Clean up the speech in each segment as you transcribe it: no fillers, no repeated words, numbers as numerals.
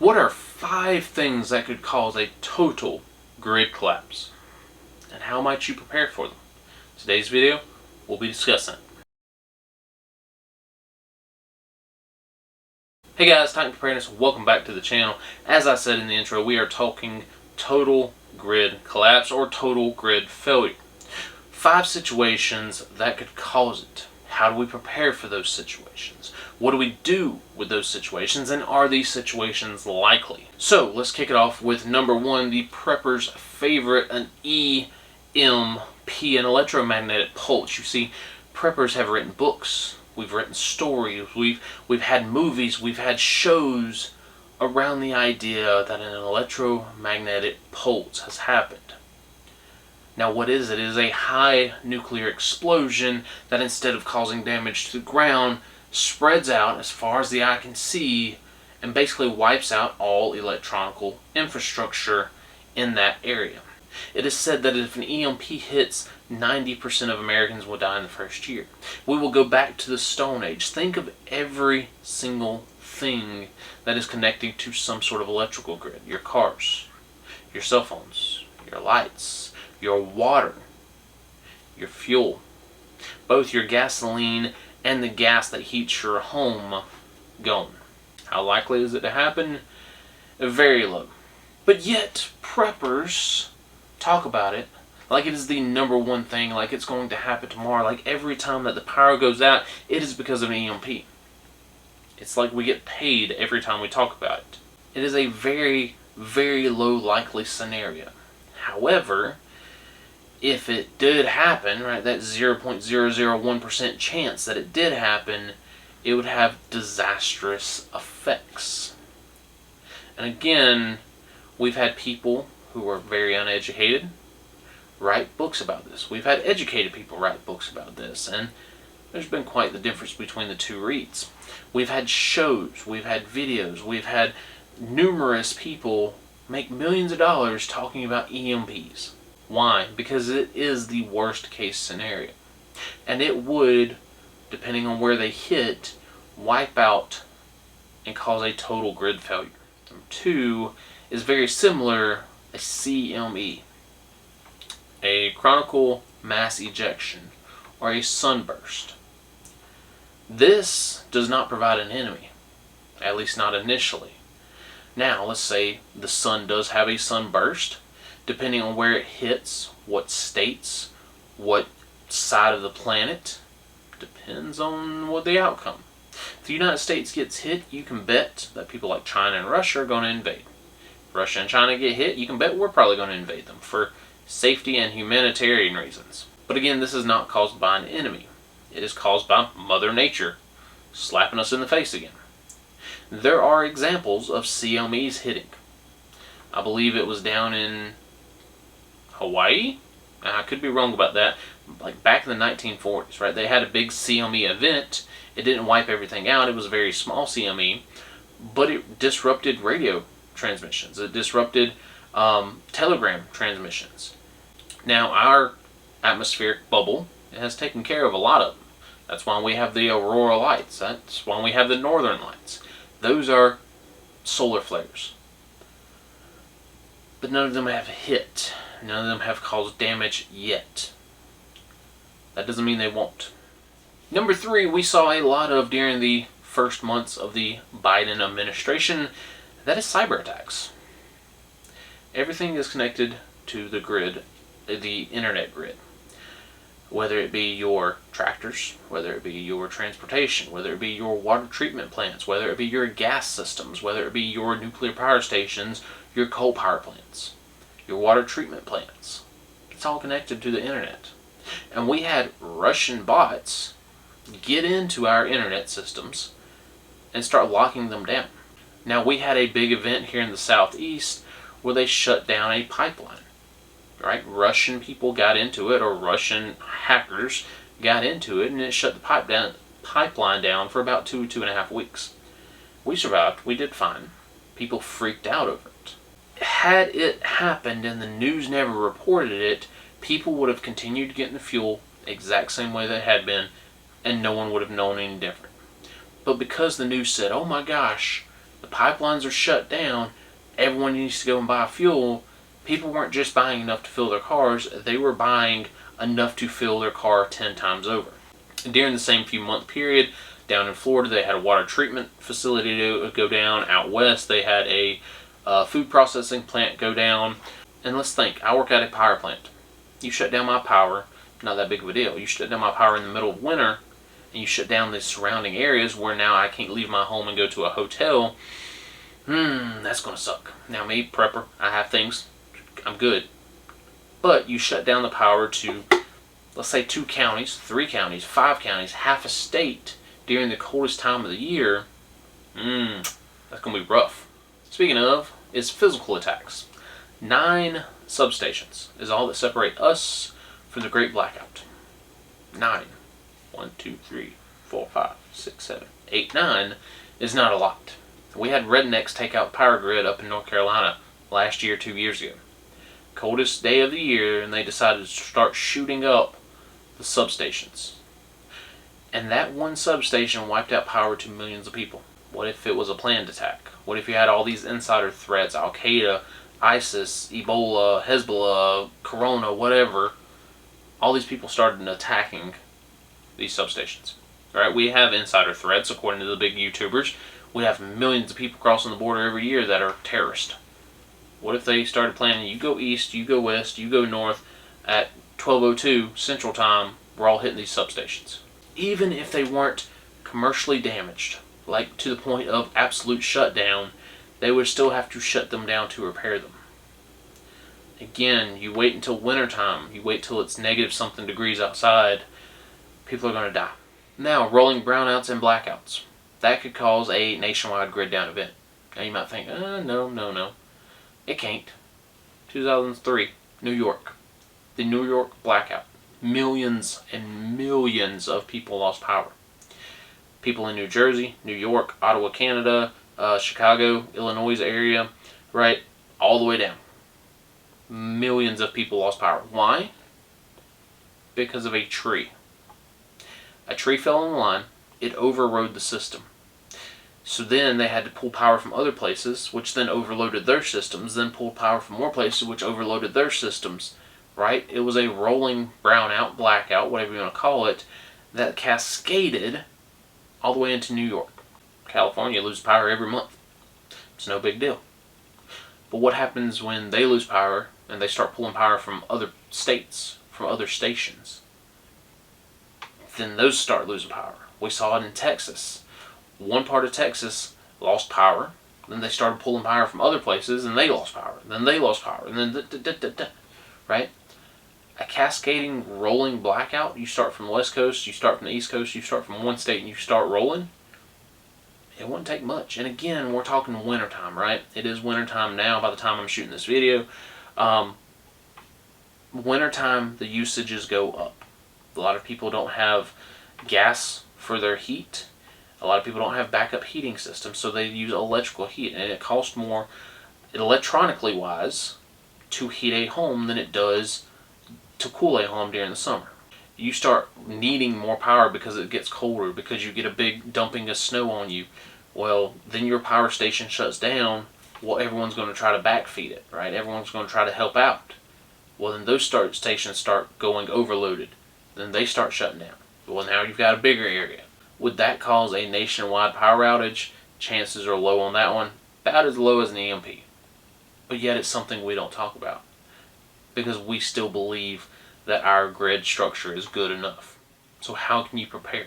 What are 5 things that could cause a total grid collapse? And how might you prepare for them? Today's video, we'll be discussing it. Hey guys, Titan Preparedness, welcome back to the channel. As I said in the intro, we are talking total grid collapse or total grid failure. 5 situations that could cause it. How do we prepare for those situations? What do we do with those situations, and are these situations likely? So let's kick it off with number 1, the prepper's favorite, an EMP, an electromagnetic pulse. You see, preppers have written books, we've written stories, we've had movies, we've had shows around the idea that an electromagnetic pulse has happened. Now what is it? It is a high nuclear explosion that, instead of causing damage to the ground, spreads out as far as the eye can see and basically wipes out all electronic infrastructure in that area. It is said that if an EMP hits, 90% of Americans will die in the first year. We will go back to the Stone Age. Think of every single thing that is connected to some sort of electrical grid. Your cars, your cell phones, your lights, your water, your fuel, both your gasoline and the gas that heats your home gone. How likely is it to happen? Very low. But yet, preppers talk about it like it is the number 1 thing, like it's going to happen tomorrow. Like every time that the power goes out, it is because of an EMP. It's like we get paid every time we talk about it. It is a very, very low likely scenario. However, if it did happen, right, that 0.001% chance that it did happen, it would have disastrous effects. And again, we've had people who are very uneducated write books about this. We've had educated people write books about this, and there's been quite the difference between the two reads. We've had shows, we've had videos, we've had numerous people make millions of dollars talking about EMPs. Why? Because it is the worst case scenario. And it would, depending on where they hit, wipe out and cause a total grid failure. Number 2 is very similar, a CME, a chronicle mass ejection, or a sunburst. This does not provide an enemy, at least not initially. Now, let's say the sun does have a sunburst. Depending on where it hits, what states, what side of the planet, depends on what the outcome. If the United States gets hit, you can bet that people like China and Russia are going to invade. If Russia and China get hit, you can bet we're probably going to invade them for safety and humanitarian reasons. But again, this is not caused by an enemy. It is caused by Mother Nature slapping us in the face again. There are examples of CMEs hitting. I believe it was down in Hawaii? I could be wrong about that. Like back in the 1940s, right? They had a big CME event. It didn't wipe everything out. It was a very small CME, but it disrupted radio transmissions. It disrupted telegram transmissions. Now, our atmospheric bubble has taken care of a lot of them. That's why we have the aurora lights. That's why we have the northern lights. Those are solar flares. But none of them have hit. None of them have caused damage yet. That doesn't mean they won't. Number 3, we saw a lot of during the first months of the Biden administration. That is cyber attacks. Everything is connected to the grid, the internet grid. Whether it be your tractors, whether it be your transportation, whether it be your water treatment plants, whether it be your gas systems, whether it be your nuclear power stations, your coal power plants, your water treatment plants. It's all connected to the internet. And we had Russian bots get into our internet systems and start locking them down. Now, we had a big event here in the southeast where they shut down a pipeline. Right? Russian people got into it, or Russian hackers got into it, and it shut the pipeline down for about 2.5 weeks. We survived. We did fine. People freaked out over it. Had it happened and the news never reported it, people would have continued getting the fuel the exact same way they had been, and no one would have known any different. But because the news said, oh my gosh, The pipelines are shut down. Everyone needs to go and buy fuel. People weren't just buying enough to fill their cars. They were buying enough to fill their car 10 times over. During the same few month period, down in Florida, they had a water treatment facility to go down. Out west, they had a food processing plant go down. And let's think, I work at a power plant. You shut down my power, not that big of a deal. You shut down my power in the middle of winter, and you shut down the surrounding areas where now I can't leave my home and go to a hotel. That's going to suck. Now me, prepper, I have things, I'm good. But you shut down the power to, let's say 2 counties, 3 counties, 5 counties, half a state during the coldest time of the year. That's going to be rough. Speaking of, is physical attacks. 9 substations is all that separate us from the Great Blackout. 9. 1, 2, 3, 4, 5, 6, 7, 8, 9 is not a lot. We had rednecks take out power grid up in North Carolina last year, 2 years ago. Coldest day of the year, and they decided to start shooting up the substations. And that one substation wiped out power to millions of people. What if it was a planned attack? What if you had all these insider threats, Al-Qaeda, ISIS, Ebola, Hezbollah, Corona, whatever, all these people started attacking these substations. Right? We have insider threats, according to the big YouTubers. We have millions of people crossing the border every year that are terrorists. What if they started planning, you go east, you go west, you go north, at 12:02 Central Time, we're all hitting these substations. Even if they weren't commercially damaged, like to the point of absolute shutdown, they would still have to shut them down to repair them. Again, you wait until wintertime, you wait till it's negative something degrees outside, people are going to die. Now, rolling brownouts and blackouts. That could cause a nationwide grid down event. Now you might think, no. It can't. 2003, New York. The New York blackout. Millions and millions of people lost power. People in New Jersey, New York, Ottawa, Canada, Chicago, Illinois area, right, all the way down. Millions of people lost power. Why? Because of a tree. A tree fell in line. It overrode the system. So then they had to pull power from other places, which then overloaded their systems, then pulled power from more places, which overloaded their systems, right? It was a rolling brownout, blackout, whatever you want to call it, that cascaded all the way into New York. California loses power every month. It's no big deal. But what happens when they lose power and they start pulling power from other states, from other stations? Then those start losing power. We saw it in Texas. One part of Texas lost power, then they started pulling power from other places, and they lost power, then they lost power, and then right? A cascading rolling blackout, you start from the West Coast, you start from the East Coast, you start from one state, and you start rolling, it wouldn't take much. And again, we're talking wintertime, right? It is wintertime now by the time I'm shooting this video. Wintertime, the usages go up. A lot of people don't have gas for their heat. A lot of people don't have backup heating systems, so they use electrical heat, and it costs more electronically wise to heat a home than it does to cool a home during the summer. You start needing more power because it gets colder, because you get a big dumping of snow on you. Well, then your power station shuts down. Well, everyone's going to try to backfeed it, right? Everyone's going to try to help out. Well, then those stations start going overloaded. Then they start shutting down. Well, now you've got a bigger area. Would that cause a nationwide power outage? Chances are low on that one. About as low as an EMP. But yet it's something we don't talk about, because we still believe that our grid structure is good enough. So how can you prepare?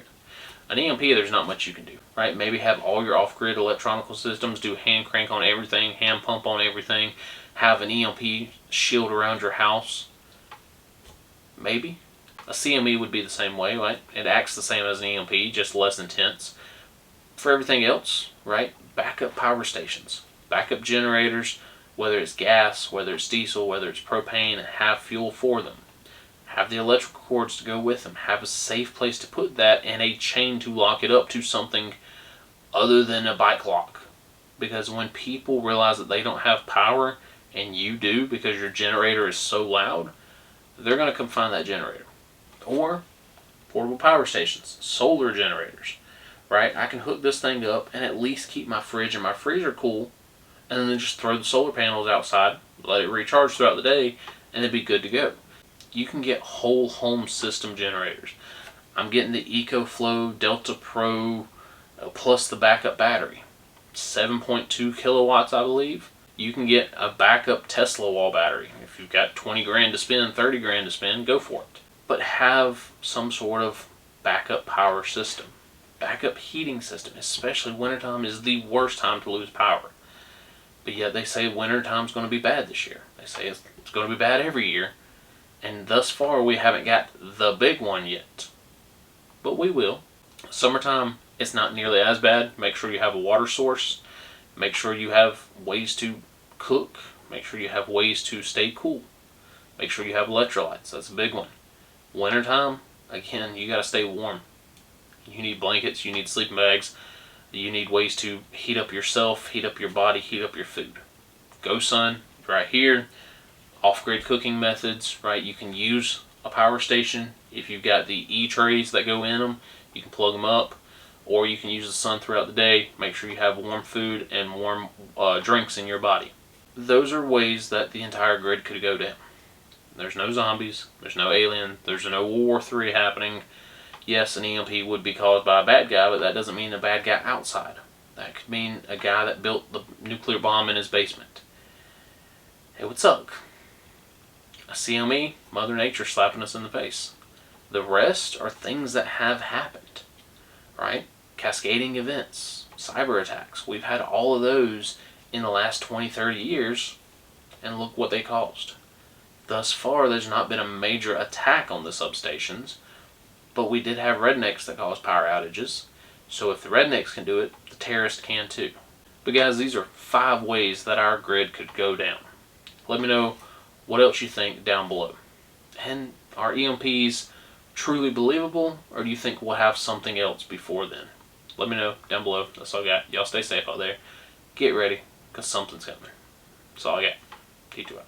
An EMP, there's not much you can do, right? Maybe have all your off-grid electronical systems, do hand crank on everything, hand pump on everything, have an EMP shield around your house. Maybe. A CME would be the same way, right? It acts the same as an EMP, just less intense. For everything else, right? Backup power stations, backup generators, whether it's gas, whether it's diesel, whether it's propane, have fuel for them. Have the electrical cords to go with them. Have a safe place to put that and a chain to lock it up to something other than a bike lock. Because when people realize that they don't have power and you do because your generator is so loud, they're going to come find that generator. Or portable power stations, solar generators, right? I can hook this thing up and at least keep my fridge and my freezer cool, and then just throw the solar panels outside, let it recharge throughout the day, and it'd be good to go. You can get whole home system generators. I'm getting the Ecoflow Delta Pro plus the backup battery. 7.2 kilowatts, I believe. You can get a backup Tesla wall battery. If you've got 20 grand to spend, 30 grand to spend, go for it. But have some sort of backup power system. Backup heating system, especially wintertime, is the worst time to lose power. But yet they say wintertime's going to be bad this year. They say it's going to be bad every year. And thus far we haven't got the big one yet. But we will. Summertime, it's not nearly as bad. Make sure you have a water source. Make sure you have ways to cook. Make sure you have ways to stay cool. Make sure you have electrolytes. That's a big one. Wintertime, again, you got to stay warm. You need blankets. You need sleeping bags. You need ways to heat up yourself, heat up your body, heat up your food. GoSun, right here. Off-grid cooking methods, right? You can use a power station. If you've got the E-trays that go in them, you can plug them up. Or you can use the sun throughout the day. Make sure you have warm food and warm drinks in your body. Those are ways that the entire grid could go down. There's no zombies. There's no alien. There's no World War III happening. Yes, an EMP would be caused by a bad guy, but that doesn't mean a bad guy outside. That could mean a guy that built the nuclear bomb in his basement. It would suck. A CME, Mother Nature slapping us in the face. The rest are things that have happened, right? Cascading events, cyber attacks. We've had all of those in the last 20, 30 years, and look what they caused. Thus far, there's not been a major attack on the substations, but we did have rednecks that caused power outages. So if the rednecks can do it, the terrorists can too. But guys, these are 5 ways that our grid could go down. Let me know what else you think down below. And are EMPs truly believable, or do you think we'll have something else before then? Let me know down below. That's all I got. Y'all stay safe out there. Get ready, because something's coming. That's all I got. T2 out.